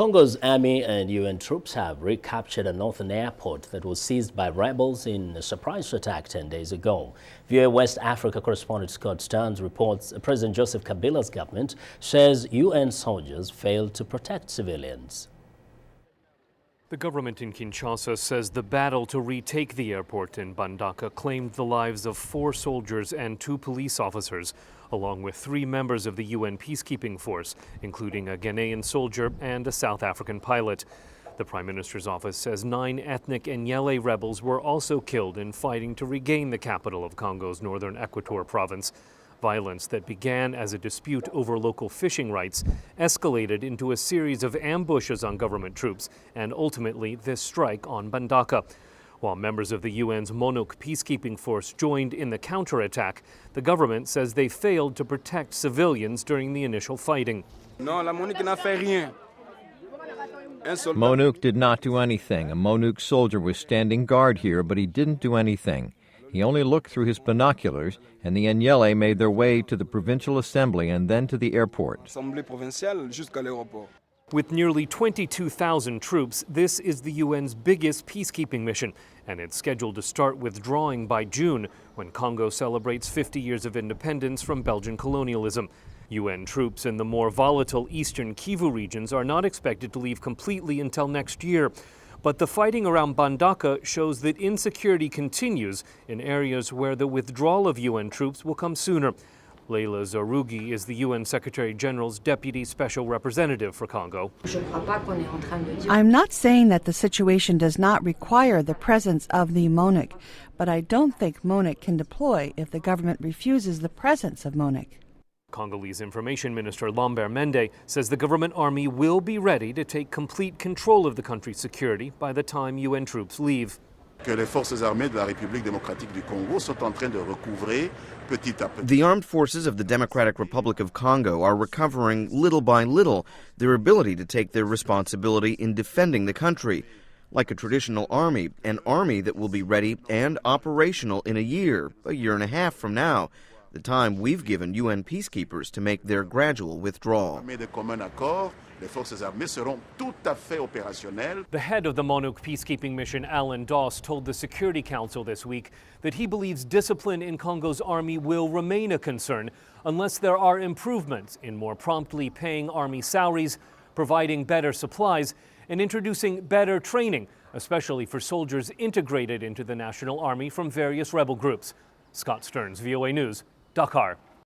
Congo's army and UN troops have recaptured a northern airport that was seized by rebels in a surprise attack 10 days ago. VOA West Africa correspondent Scott Stearns reports President Joseph Kabila's government says UN soldiers failed to protect civilians. The government in Kinshasa says the battle to retake the airport in Mbandaka claimed the lives of 4 soldiers and 2 police officers, along with 3 members of the UN peacekeeping force, including a Ghanaian soldier and a South African pilot. The Prime Minister's office says 9 ethnic Nyele rebels were also killed in fighting to regain the capital of Congo's northern Equator province. Violence that began as a dispute over local fishing rights escalated into a series of ambushes on government troops and ultimately this strike on Mbandaka. While members of the UN's MONUC peacekeeping force joined in the counterattack, the government says they failed to protect civilians during the initial fighting. MONUC did not do anything. A MONUC soldier was standing guard here, but he didn't do anything. He only looked through his binoculars, and the Nyele made their way to the provincial assembly and then to the airport. With nearly 22,000 troops, this is the UN's biggest peacekeeping mission, and it's scheduled to start withdrawing by June, when Congo celebrates 50 years of independence from Belgian colonialism. UN troops in the more volatile eastern Kivu regions are not expected to leave completely until next year. But the fighting around Mbandaka shows that insecurity continues in areas where the withdrawal of UN troops will come sooner. Leila Zarugi is the UN Secretary General's Deputy Special Representative for Congo. I'm not saying that the situation does not require the presence of the MONUC, but I don't think MONUC can deploy if the government refuses the presence of MONUC. Congolese Information Minister Lambert Mende says the government army will be ready to take complete control of the country's security by the time UN troops leave. The armed forces of the Democratic Republic of Congo are recovering little by little their ability to take their responsibility in defending the country. Like a traditional army, an army that will be ready and operational in a year and a half from now, the time we've given UN peacekeepers to make their gradual withdrawal. The head of the MONUC peacekeeping mission, Alan Doss, told the Security Council this week that he believes discipline in Congo's army will remain a concern unless there are improvements in more promptly paying army salaries, providing better supplies, and introducing better training, especially for soldiers integrated into the national army from various rebel groups. Scott Stearns, VOA News, Dakar.